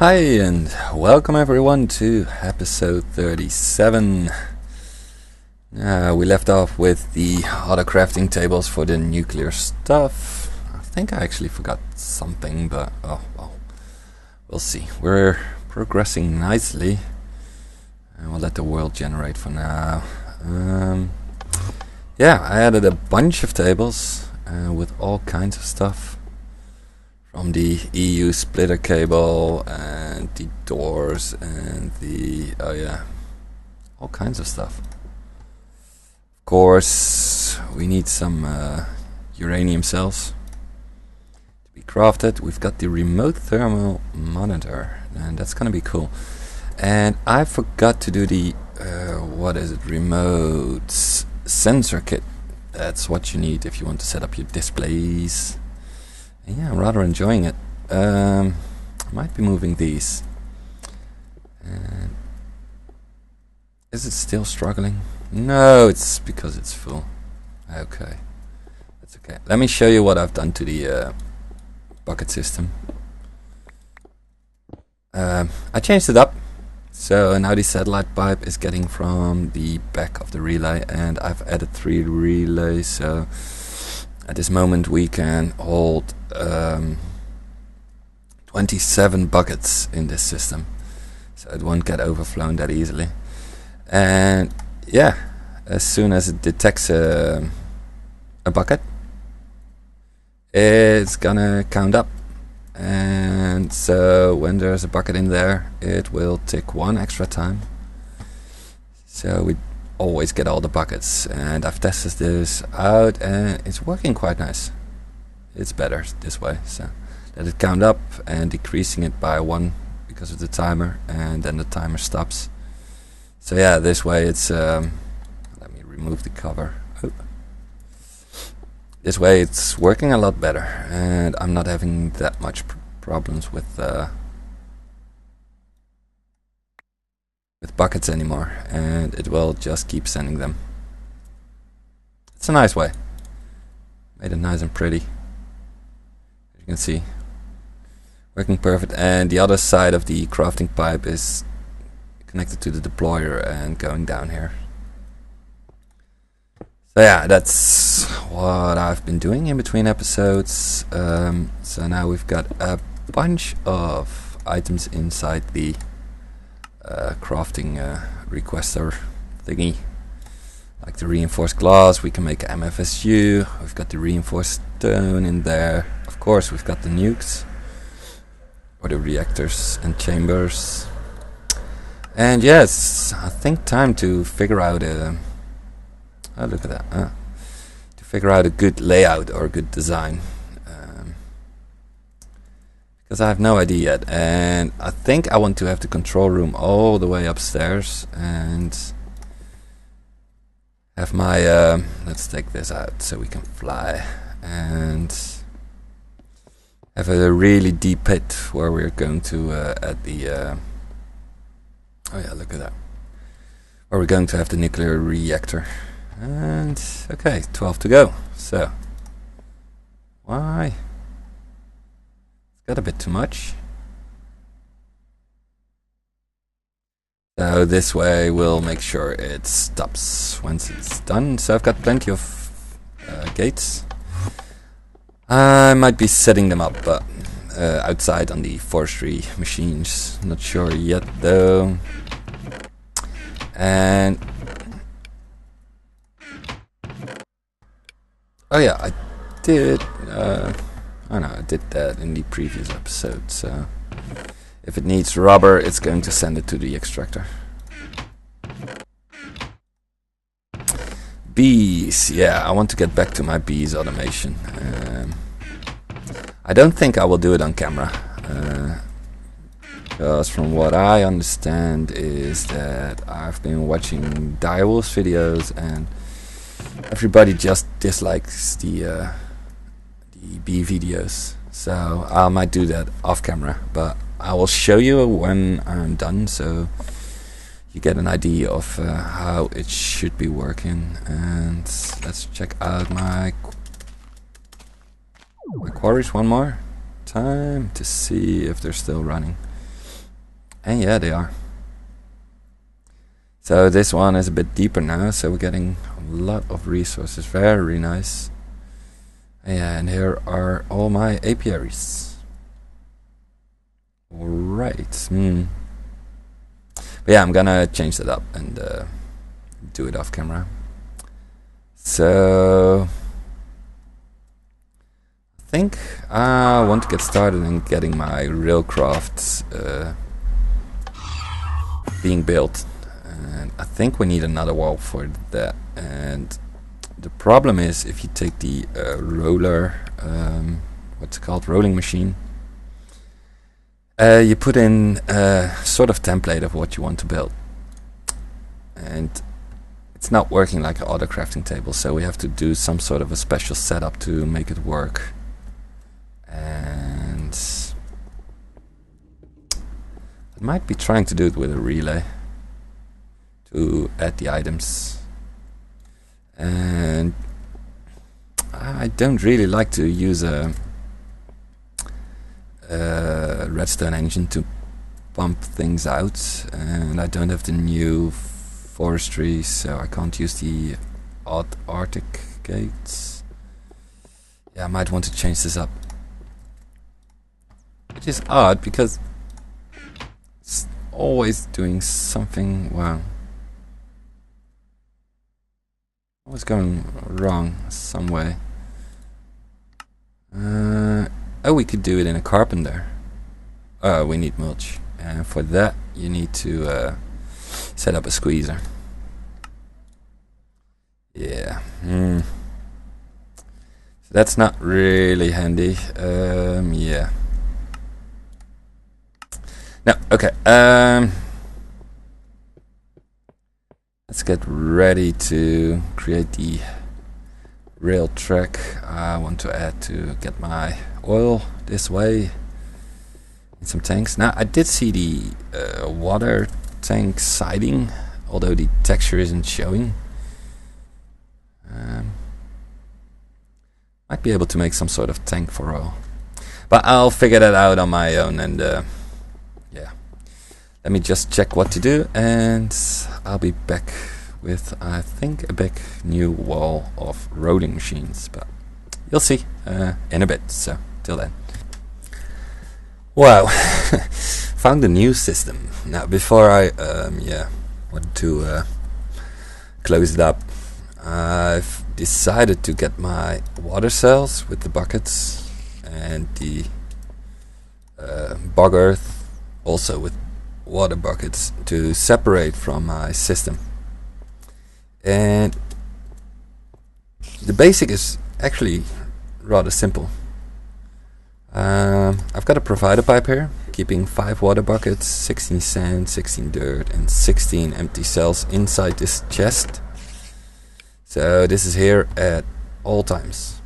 Hi and welcome everyone to episode 37. We left off with the auto-crafting tables for the nuclear stuff. I think I actually forgot something, but oh well, we'll see. We're progressing nicely and we'll let the world generate for now. Yeah, I added a bunch of tables with all kinds of stuff. From the EU splitter cable and the doors and the, all kinds of stuff. Of course, we need some uranium cells to be crafted. We've got the remote thermal monitor, and that's gonna be cool. And I forgot to do the, remote sensor kit. That's what you need if you want to set up your displays. Yeah, I'm rather enjoying it. I might be moving these. Is it still struggling? No, it's because it's full. Okay, that's okay. Let me show you what I've done to the bucket system. I changed it up. So now the satellite pipe is getting from the back of the relay, and I've added 3 relays. So at this moment we can hold 27 buckets in this system, so it won't get overflown that easily. And yeah, as soon as it detects a bucket, it's gonna count up, and so when there's a bucket in there, it will tick 1 extra time, so we always get all the buckets. And I've tested this out and it's working quite nice. It's better this way, so let it count up and decreasing it by 1 because of the timer, and then the timer stops. So yeah, this way it's let me remove the cover. Oh. This way it's working a lot better, and I'm not having that much problems with buckets anymore, and it will just keep sending them. It's a nice way. Made it nice and pretty. As you can see, working perfect. And the other side of the crafting pipe is connected to the deployer and going down here. So yeah, that's what I've been doing in between episodes. So now we've got a bunch of items inside the crafting requester thingy, like the reinforced glass. We can make MFSU. We've got the reinforced stone in there. Of course, we've got the nukes or the reactors and chambers. And yes, I think time to figure out a look at that, to figure out a good layout or a good design, because I have no idea yet. And I think I want to have the control room all the way upstairs and have my let's take this out so we can fly, and have a really deep pit where we're going to add the oh yeah, look at that, where we're going to have the nuclear reactor. And okay, 12 to go. So why? Got a bit too much. So this way we'll make sure it stops once it's done. So I've got plenty of gates. I might be setting them up, but outside on the forestry machines. Not sure yet though. And oh yeah, I did. Oh no, I did that in the previous episode. So if it needs rubber, it's going to send it to the extractor. Bees, yeah, I want to get back to my bees automation. I don't think I will do it on camera, because from what I understand is that I've been watching Direwolf's videos and everybody just dislikes the bee videos. So I might do that off camera, but I will show you when I'm done, so you get an idea of how it should be working. And let's check out my quarries one more time to see if they're still running. And yeah, they are. So this one is a bit deeper now, so we're getting a lot of resources. Very nice. Yeah, and here are all my apiaries. Alright. But yeah, I'm gonna change that up and do it off camera. So I think I want to get started in getting my railcraft being built. And I think we need another wall for that. And the problem is, if you take the roller, what's it called, rolling machine, you put in a sort of template of what you want to build, and it's not working like an auto-crafting table, so we have to do some sort of a special setup to make it work. And I might be trying to do it with a relay to add the items. And I don't really like to use a Redstone engine to pump things out, and I don't have the new Forestry, so I can't use the Arctic gates. Yeah, I might want to change this up, which is odd because it's always doing something. Wow, always going wrong some way. Oh, we could do it in a carpenter. Oh, we need mulch, and for that you need to set up a squeezer. Yeah. So that's not really handy. Yeah. No. Okay. Let's get ready to create the rail track I want to add to get my oil this way in some tanks. Now I did see the water tank siding, although the texture isn't showing. Might be able to make some sort of tank for oil, but I'll figure that out on my own. And yeah, let me just check what to do, and I'll be back with, I think, a big new wall of rolling machines, but you'll see in a bit. So till then. Wow. Found a new system. Now before I want to close it up, I've decided to get my water cells with the buckets and the bog earth also with water buckets to separate from my system. And the basic is actually rather simple. I've got a provider pipe here, keeping 5 water buckets, 16 sand, 16 dirt, and 16 empty cells inside this chest. So this is here at all times.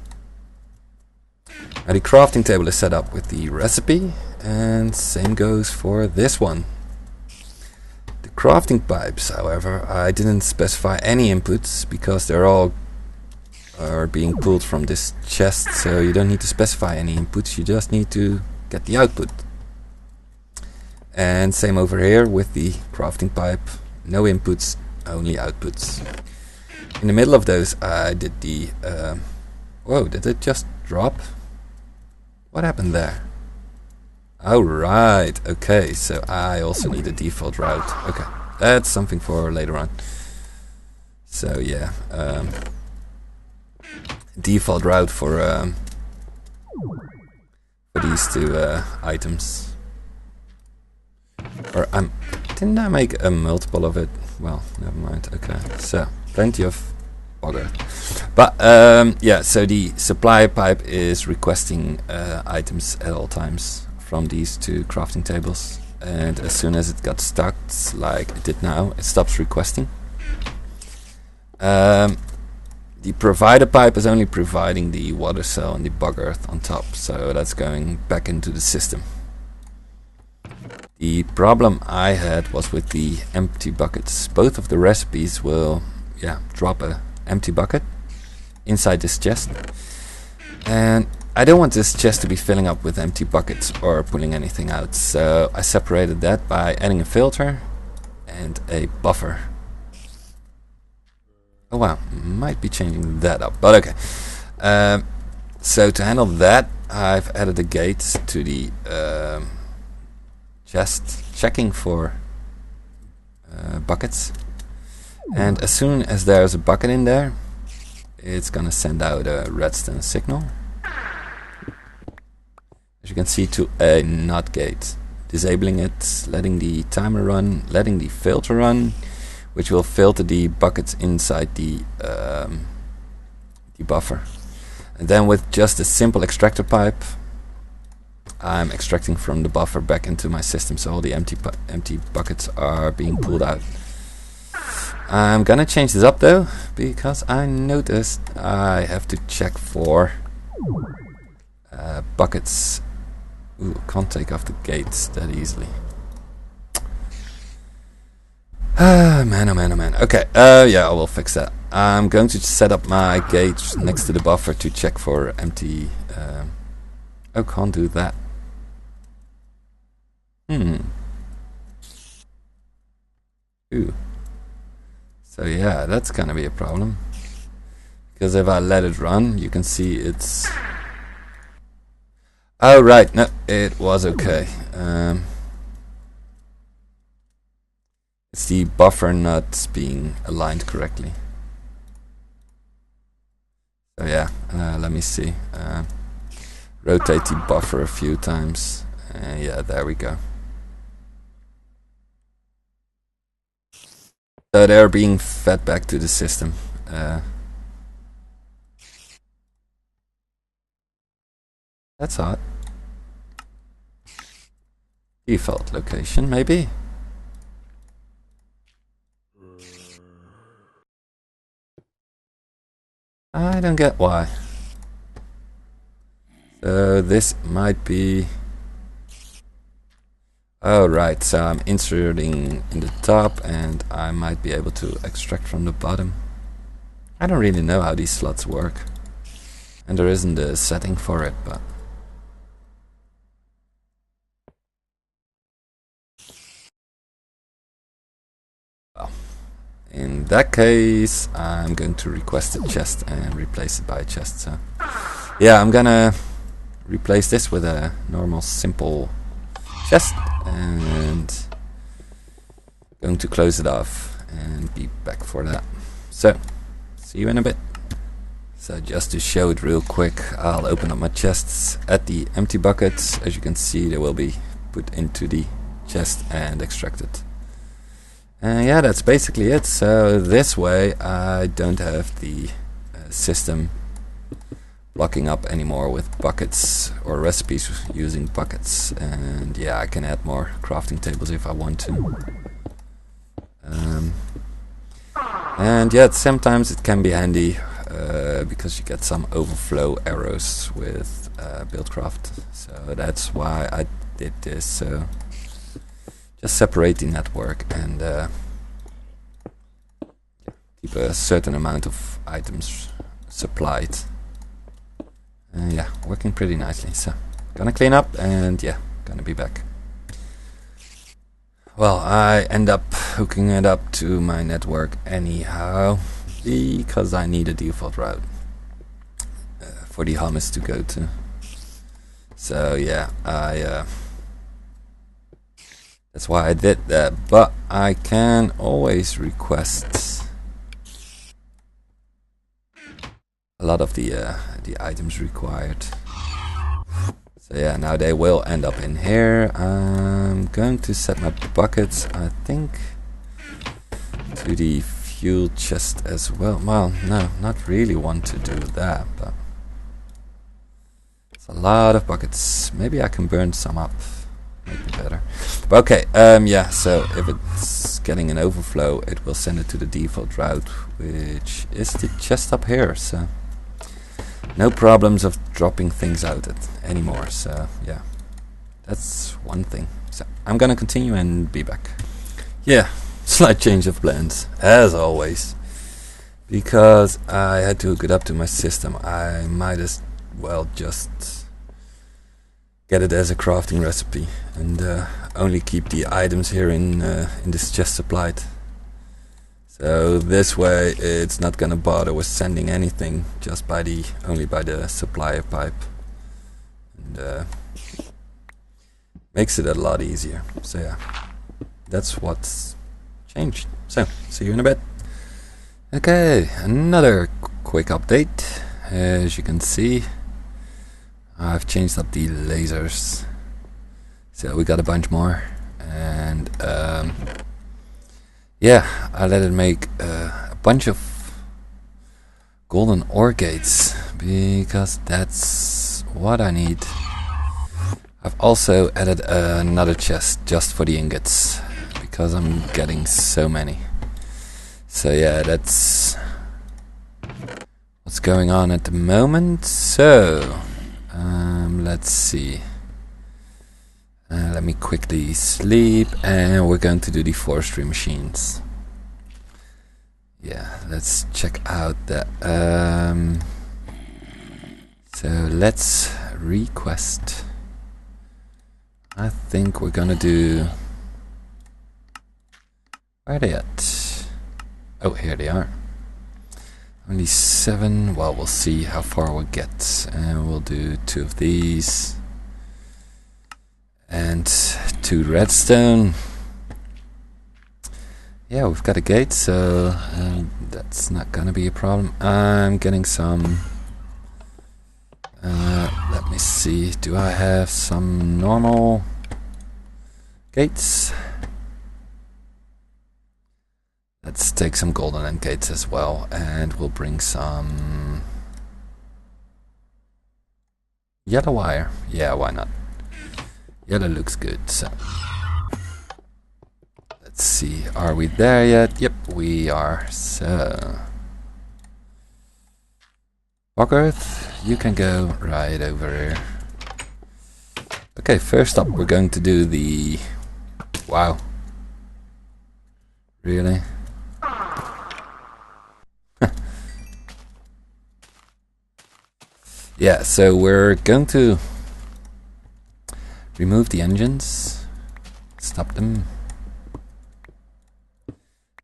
Now the crafting table is set up with the recipe, and same goes for this one. The crafting pipes, however, I didn't specify any inputs because they're all being pulled from this chest, so you don't need to specify any inputs, you just need to get the output. And same over here with the crafting pipe, no inputs, only outputs. In the middle of those I did the whoa, did it just drop? What happened there? Oh right, okay, so I also need a default route. Okay, that's something for later on. So yeah, default route for these two items. Or didn't I make a multiple of it? Well, never mind. Okay, so plenty of bugger. But yeah, so the supply pipe is requesting items at all times from these two crafting tables, and as soon as it got stuck, like it did now, it stops requesting. The provider pipe is only providing the water cell and the bog earth on top, so that's going back into the system. The problem I had was with the empty buckets. Both of the recipes will drop a empty bucket inside this chest, and I don't want this chest to be filling up with empty buckets or pulling anything out, so I separated that by adding a filter and a buffer. Oh wow, might be changing that up, but okay. So to handle that, I've added a gate to the chest, checking for buckets. And as soon as there's a bucket in there, it's gonna send out a redstone signal, as you can see, to a NOT gate, disabling it, letting the timer run, letting the filter run, which will filter the buckets inside the buffer. And then with just a simple extractor pipe, I'm extracting from the buffer back into my system, so all the empty buckets are being pulled out. I'm gonna change this up though, because I noticed I have to check for buckets. Ooh, can't take off the gates that easily. Ah, man, oh man, oh man. Okay, yeah, I will fix that. I'm going to set up my gate next to the buffer to check for empty... oh, can't do that. Ooh. So yeah, that's gonna be a problem. Because if I let it run, you can see it's... Oh right, no, it was okay. It's the buffer not being aligned correctly. So yeah, let me see. Rotate the buffer a few times. Yeah, there we go. So they're being fed back to the system. That's odd. Default location, maybe? I don't get why. So this might be... Oh right, so I'm inserting in the top and I might be able to extract from the bottom. I don't really know how these slots work. And there isn't a setting for it, but... Well, in that case, I'm going to request a chest and replace it by a chest. So yeah, I'm gonna replace this with a normal simple chest and going to close it off and be back for that. So see you in a bit. So just to show it real quick, I'll open up my chests at the empty buckets. As you can see, they will be put into the chest and extracted. And yeah, that's basically it. So this way I don't have the system blocking up anymore with buckets or recipes using buckets. And yeah, I can add more crafting tables if I want to. And yeah, sometimes it can be handy because you get some overflow errors with BuildCraft. So that's why I did this. So just separate the network and keep a certain amount of items supplied. Yeah, working pretty nicely. So gonna clean up and yeah, gonna be back. Well, I end up hooking it up to my network anyhow because I need a default route for the hummus to go to. So yeah, that's why I did that. But I can always request a lot of the items required. So yeah, now they will end up in here. I'm going to set my buckets, I think, to the fuel chest as well. Well, no, not really want to do that, but it's a lot of buckets. Maybe I can burn some up, might be better. But okay, yeah, so if it's getting an overflow, it will send it to the default route, which is the chest up here. So no problems of dropping things out anymore. So yeah, that's one thing. So I'm gonna continue and be back. Yeah, slight change of plans as always, because I had to hook it up to my system. I might as well, just get it as a crafting recipe and only keep the items here in this chest supplied. So this way it's not gonna bother with sending anything just only by the supplier pipe, and makes it a lot easier. So yeah, that's what's changed. So see you in a bit. Okay, another quick update. As you can see, I've changed up the lasers, so we got a bunch more, and yeah, I let it make a bunch of golden ore gates because that's what I need. I've also added another chest just for the ingots because I'm getting so many. So yeah, that's what's going on at the moment. So let's see. Let me quickly sleep, and we're going to do the forestry machines. Yeah, let's check out that. So let's request. I think we're gonna do. Where are they at? Oh, here they are. Only 7. Well, we'll see how far we'll get, and we'll do 2 of these. And 2 redstone. Yeah, we've got a gate, so that's not gonna be a problem. I'm getting some. Let me see. Do I have some normal gates? Let's take some golden end gates as well, and we'll bring some yellow wire. Yeah, why not? Yellow looks good, so let's see, are we there yet? Yep, we are. So Earth, you can go right over here. Okay, first up we're going to do the... Wow. Really? Yeah, so we're going to remove the engines, stop them,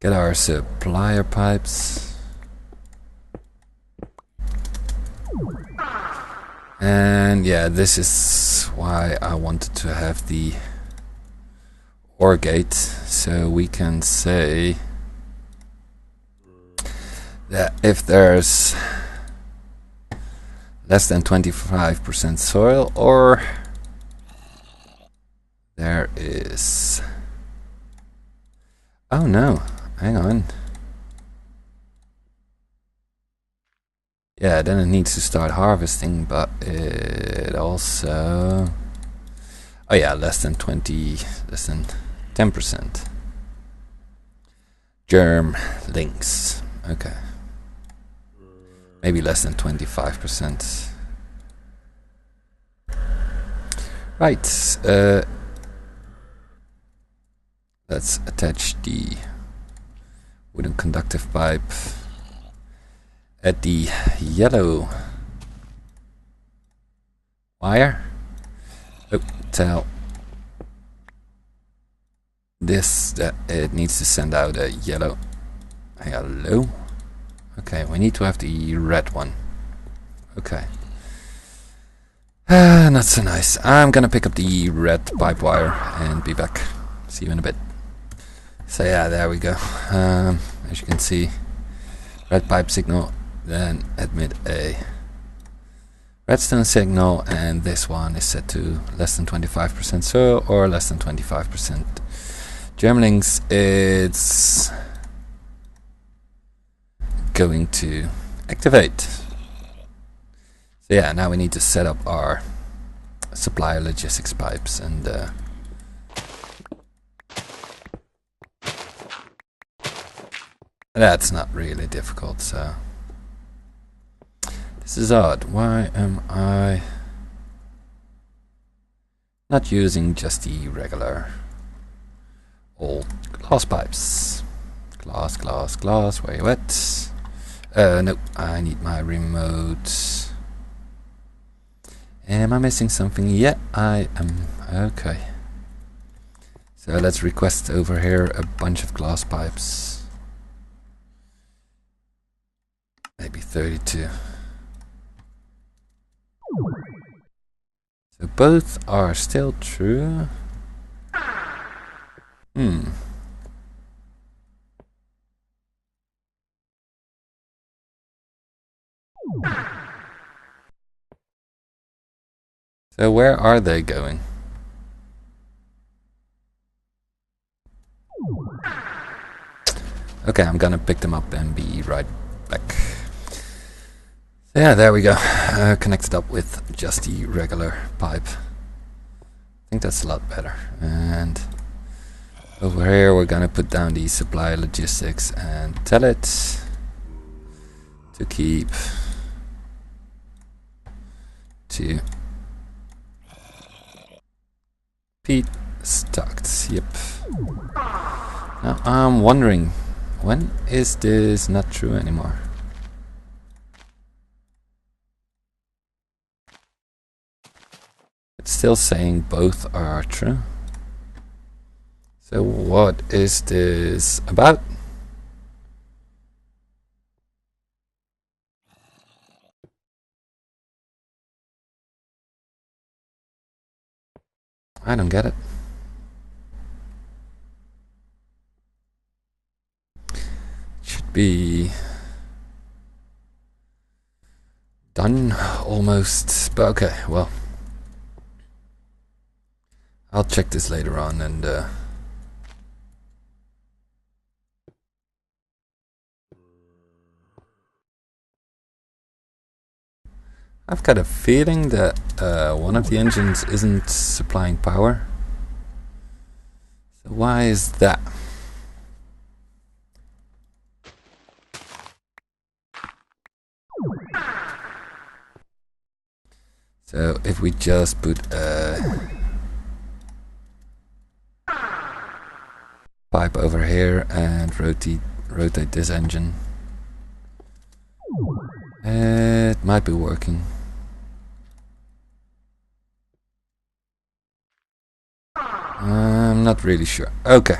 get our supplier pipes, and yeah, this is why I wanted to have the OR gate, so we can say that if there's less than 25% soil, or there is... Oh no, hang on. Yeah, then it needs to start harvesting, but it also... Oh yeah, less than 10%. Germ links, okay. Maybe less than 25%. Right, let's attach the wooden conductive pipe at the yellow wire. Oh, tell this that it needs to send out a yellow. Hello. Okay, we need to have the red one. Okay. Not so nice. I'm gonna pick up the red pipe wire and be back. See you in a bit. So yeah, there we go. As you can see, red pipe signal, then admit a redstone signal, and this one is set to less than 25% soil or less than 25% germlings. It's going to activate. So yeah, now we need to set up our supplier logistics pipes, and that's not really difficult, so this is odd. Why am I not using just the regular old glass pipes? Glass, where you at? No, I need my remote. Am I missing something? Yeah, I am. Okay. So let's request over here a bunch of glass pipes. Maybe 32. So both are still true. So where are they going? Okay, I'm gonna pick them up and be right back. So yeah, there we go. Connected up with just the regular pipe. I think that's a lot better. And over here we're gonna put down the supply logistics and tell it to keep to peat stocked. Yep. Now I'm wondering, when is this not true anymore? It's still saying both are true. So what is this about? I don't get it. Should be done almost, but okay, well, I'll check this later on. And I've got a feeling that one of the engines isn't supplying power. So why is that? So if we just put a pipe over here and rotate this engine, it might be working. I'm not really sure. Okay.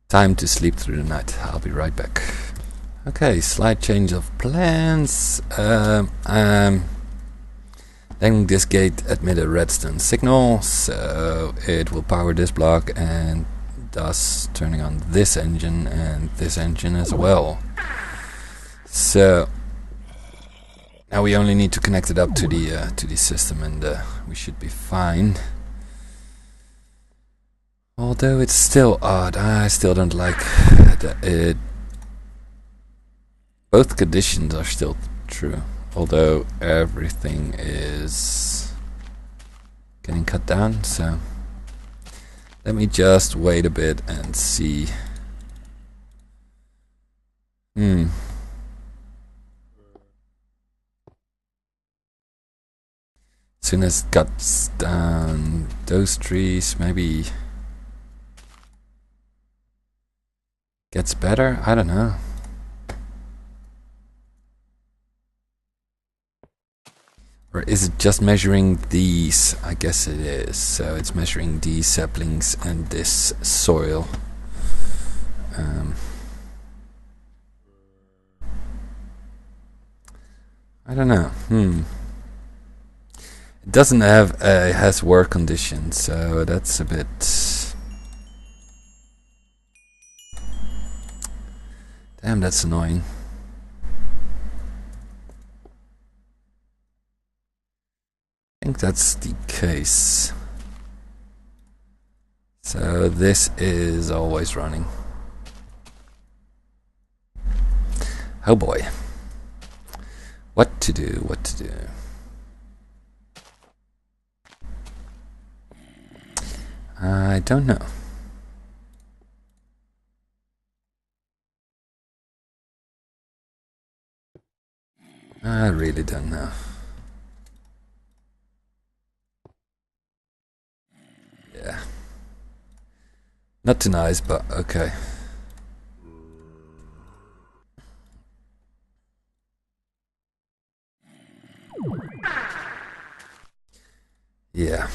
Time to sleep through the night. I'll be right back. Okay, slight change of plans. Then this gate admit a redstone signal, so it will power this block and thus turning on this engine and this engine as well. So now we only need to connect it up to the system, and we should be fine. Although it's still odd, I still don't like that it. Both conditions are still true, although everything is getting cut down. So let me just wait a bit and see. As soon as it cuts down those trees, maybe gets better. I don't know. Or is it just measuring these? I guess it is. So it's measuring these saplings and this soil. I don't know. It doesn't have a has work condition, so that's a bit. Damn, that's annoying. I think that's the case. So this is always running. Oh boy. What to do, what to do. I don't know. I really don't know. Yeah. Not too nice, but okay. Yeah.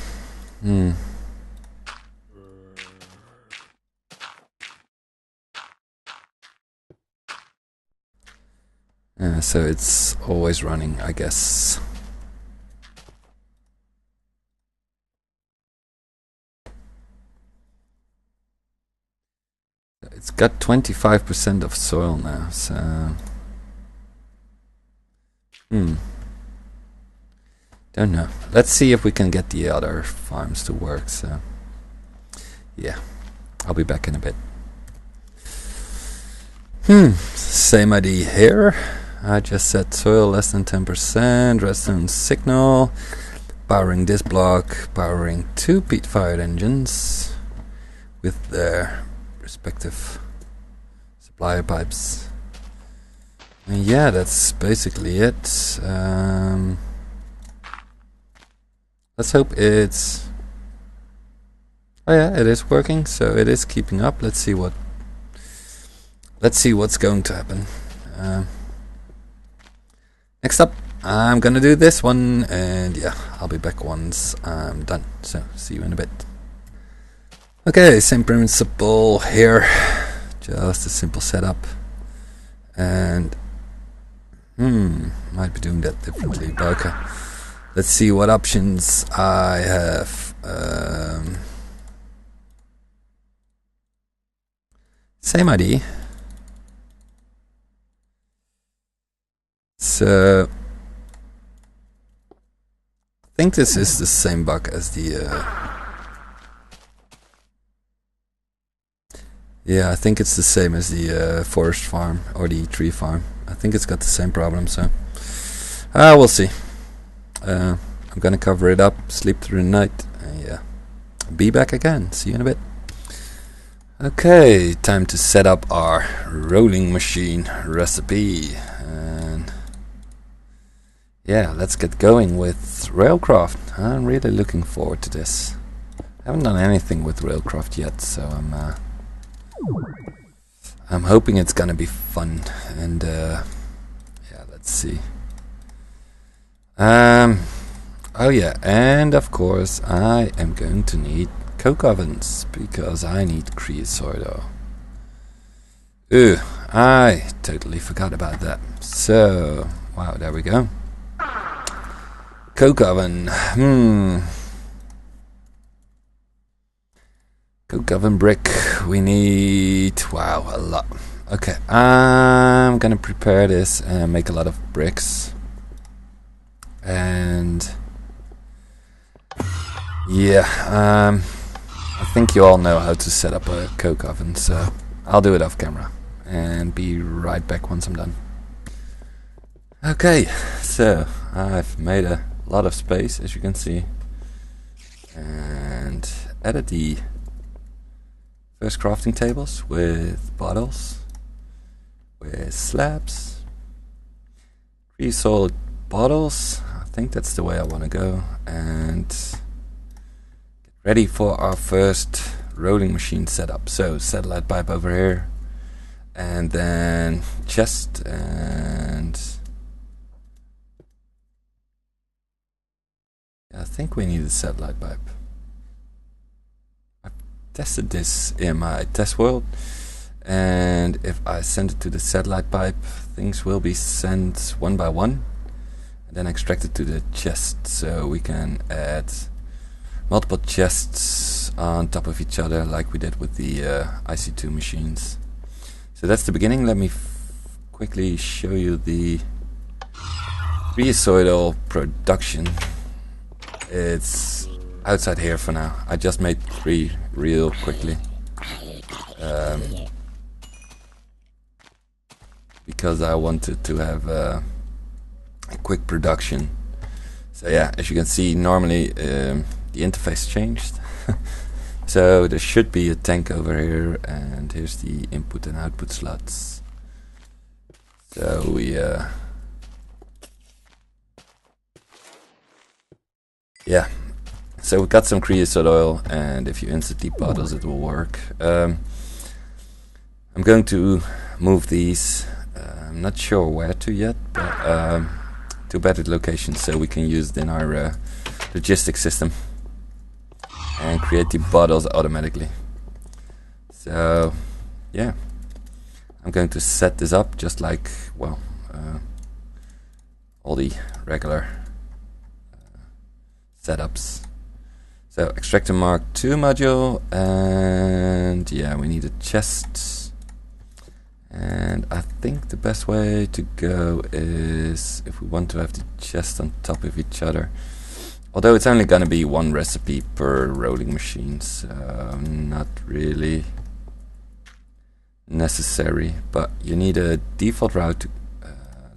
So it's always running, I guess. It's got 25% of soil now, so... Don't know. Let's see if we can get the other farms to work, so... Yeah. I'll be back in a bit. Same idea here. I just set soil less than 10%, redstone signal, powering this block, powering 2 peat-fired engines with their respective supply pipes. And yeah, that's basically it. Let's hope it's... Oh yeah, it is working, so it is keeping up. Let's see what's going to happen. Next up, I'm gonna do this one, and yeah, I'll be back once I'm done. So, see you in a bit. Okay, same principle here. Just a simple setup. And, might be doing that differently, but okay. Let's see what options I have. Same idea. So, I think this is the same bug as the... yeah, I think it's the same as the forest farm or the tree farm. I think it's got the same problem, so... we'll see. I'm gonna cover it up, sleep through the night, and yeah. Be back again. See you in a bit. Okay, time to set up our rolling machine recipe. And yeah, let's get going with railcraft. I'm really looking forward to this. I haven't done anything with railcraft yet, so I'm hoping it's gonna be fun. And yeah, let's see. Oh yeah, and of course I am going to need coke ovens because I need creosote. I totally forgot about that. So, wow, there we go. Coke oven. Coke oven brick. We need, wow, a lot. Okay, I'm gonna prepare this and make a lot of bricks. And yeah, I think you all know how to set up a coke oven, so I'll do it off camera and be right back once I'm done. Okay, so I've made a lot of space, as you can see, and added the first crafting tables with bottles, with slabs, 3 solid bottles. I think that's the way I want to go, and get ready for our first rolling machine setup. So satellite pipe over here, and then chest, and I think we need a satellite pipe. I've tested this in my test world, and if I send it to the satellite pipe, things will be sent one by one and then extracted to the chest, so we can add multiple chests on top of each other like we did with the IC2 machines. So that's the beginning. Let me quickly show you the creosote production. It's outside here for now. I just made 3 real quickly because I wanted to have a quick production. So yeah, as you can see, normally the interface changed. So there should be a tank over here, and here's the input and output slots. So we yeah, so we got some creosote oil, and if you insert deep bottles it will work. I'm going to move these, I'm not sure where to yet, but to better locations so we can use it in our logistics system. and create the bottles automatically. So yeah, I'm going to set this up just like, well, all the regular setups. So extractor Mark II module, and yeah, we need a chest. And I think the best way to go is if we want to have the chest on top of each other. Although it's only gonna be one recipe per rolling machine, so not really necessary. But you need a default route to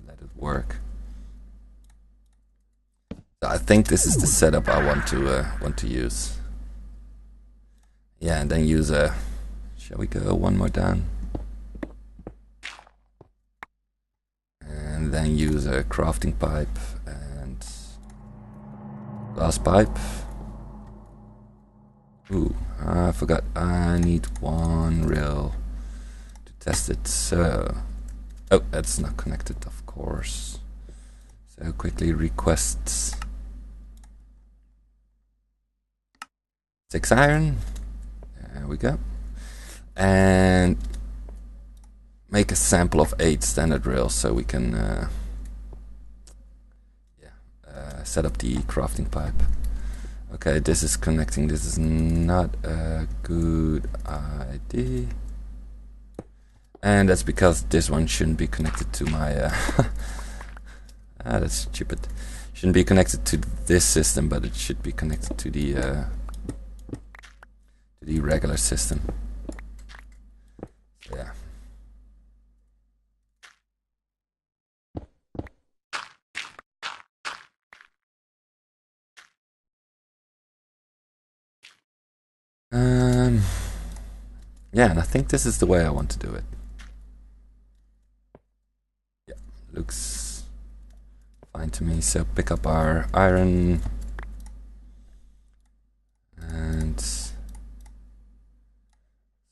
let it work. I think this is the setup I want to use. Yeah, and then use a. Shall we go one more down? And then use a crafting pipe and glass pipe. Ooh, I forgot. I need one rail to test it. So, oh, that's not connected, of course. So quickly request 6 iron. There we go. And make a sample of 8 standard rails so we can set up the crafting pipe. Okay, this is connecting. This is not a good idea. And that's because this one shouldn't be connected to my that's stupid. Shouldn't be connected to this system, but it should be connected to the regular system. Yeah. Yeah, and I think this is the way I want to do it. Yeah, looks fine to me. So pick up our iron and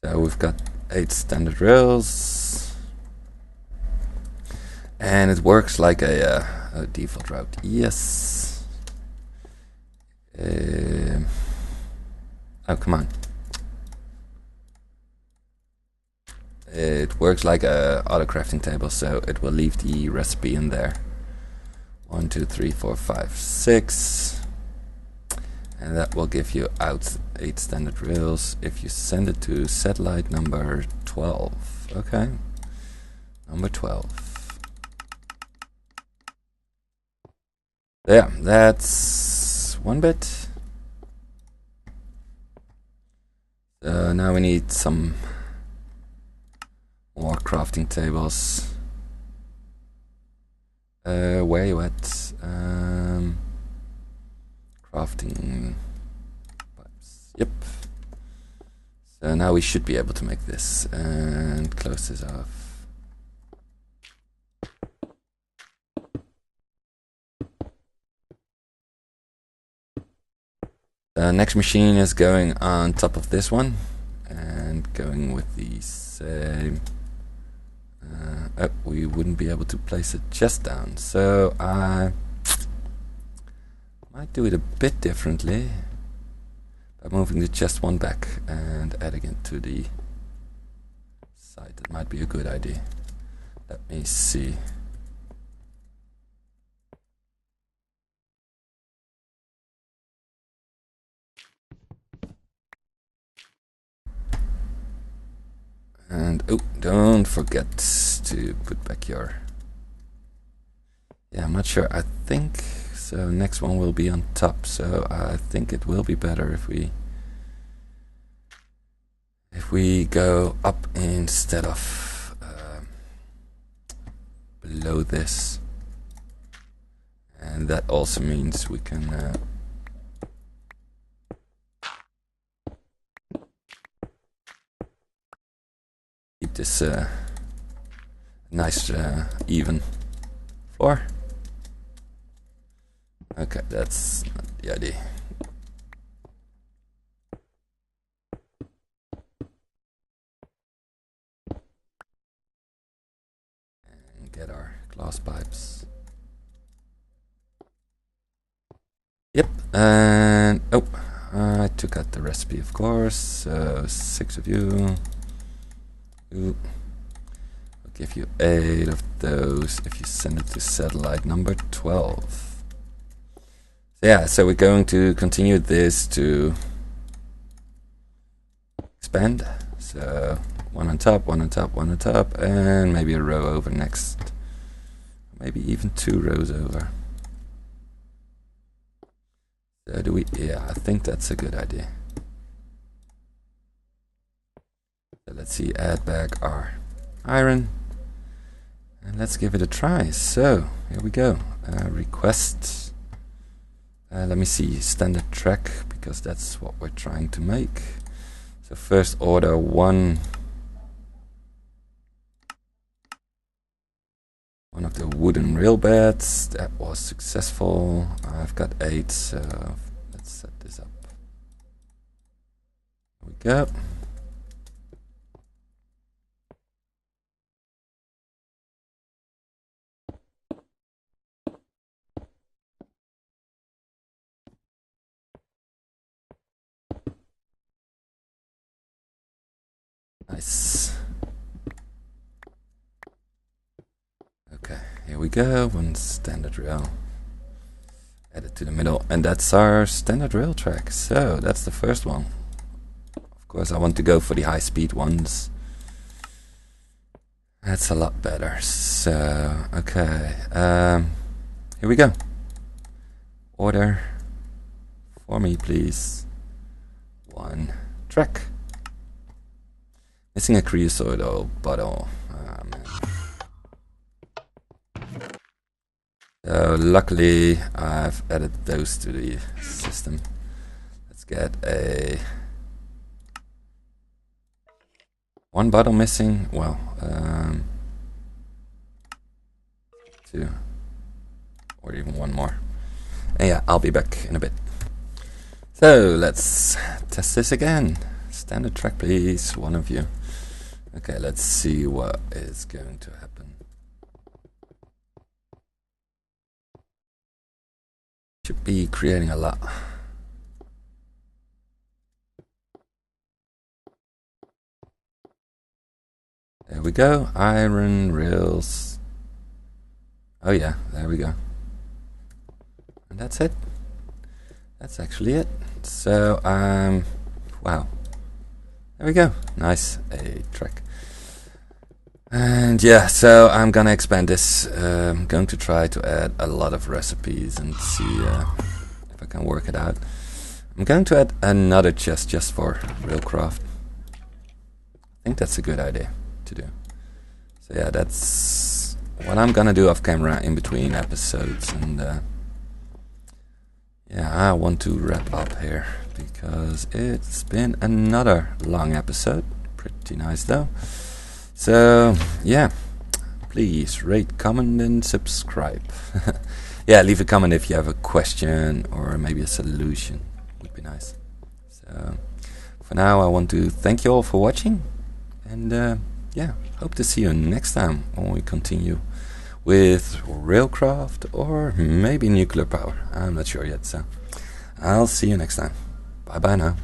so we've got 8 standard rails, and it works like a default route. Yes. Oh, come on. It works like a auto-crafting table, so it will leave the recipe in there. 1, 2, 3, 4, 5, 6. And that will give you out 8 standard rails if you send it to satellite number 12. Okay. Number 12. Yeah, that's 1 bit. So now we need some more crafting tables. Where are you at? Crafting pipes. Yep. So now we should be able to make this and close this off. The next machine is going on top of this one and going with the same. Oh, we wouldn't be able to place a chest down, so I might do it a bit differently by moving the chest one back and adding it to the side. That might be a good idea. Let me see. And oh, don't forget to put back your. Yeah, I'm not sure. I think so. Next one will be on top, so I think it will be better if we go up instead of below this. And that also means we can keep this nice even floor. Okay, that's not the idea. And get our glass pipes. Yep, and oh, I took out the recipe, of course, so 6 of you. Ooh. I'll give you 8 of those if you send it to satellite number 12. Yeah, so we're going to continue this to expand. So one on top, one on top, one on top, and maybe a row over next. Maybe even 2 rows over. So do we? Yeah, I think that's a good idea. So let's see, add back our iron. And let's give it a try. So here we go. Request. Let me see, standard track, because that's what we're trying to make. So first order one of the wooden rail beds. That was successful. I've got 8, so let's set this up. Here we go. Nice. Okay, here we go. One standard rail. Add it to the middle, and that's our standard rail track. So that's the first one. Of course, I want to go for the high-speed ones. That's a lot better. So okay, here we go. Order for me, please. 1 track. Missing a creosote bottle. Ah, man. So luckily I've added those to the system. Let's get a 1 bottle missing. Well, 2 or even 1 more. And yeah, I'll be back in a bit. So let's test this again. Standard track, please, 1 of you. Okay, let's see what is going to happen. Should be creating a lot. There we go. Iron rails. Oh yeah, there we go. And that's it. That's actually it. So wow. There we go. Nice. A track. And yeah, so I'm gonna expand this. I'm going to try to add a lot of recipes and see if I can work it out. I'm going to add another chest just for railcraft. I think that's a good idea to do. So yeah, that's what I'm gonna do off camera in between episodes. And yeah, I want to wrap up here because it's been another long episode. Pretty nice though. So yeah, please rate, comment and subscribe. Yeah, leave a comment if you have a question or maybe a solution. Would be nice. So for now I want to thank you all for watching, and yeah, hope to see you next time when we continue with railcraft or maybe nuclear power. I'm not sure yet, so I'll see you next time. Bye bye now.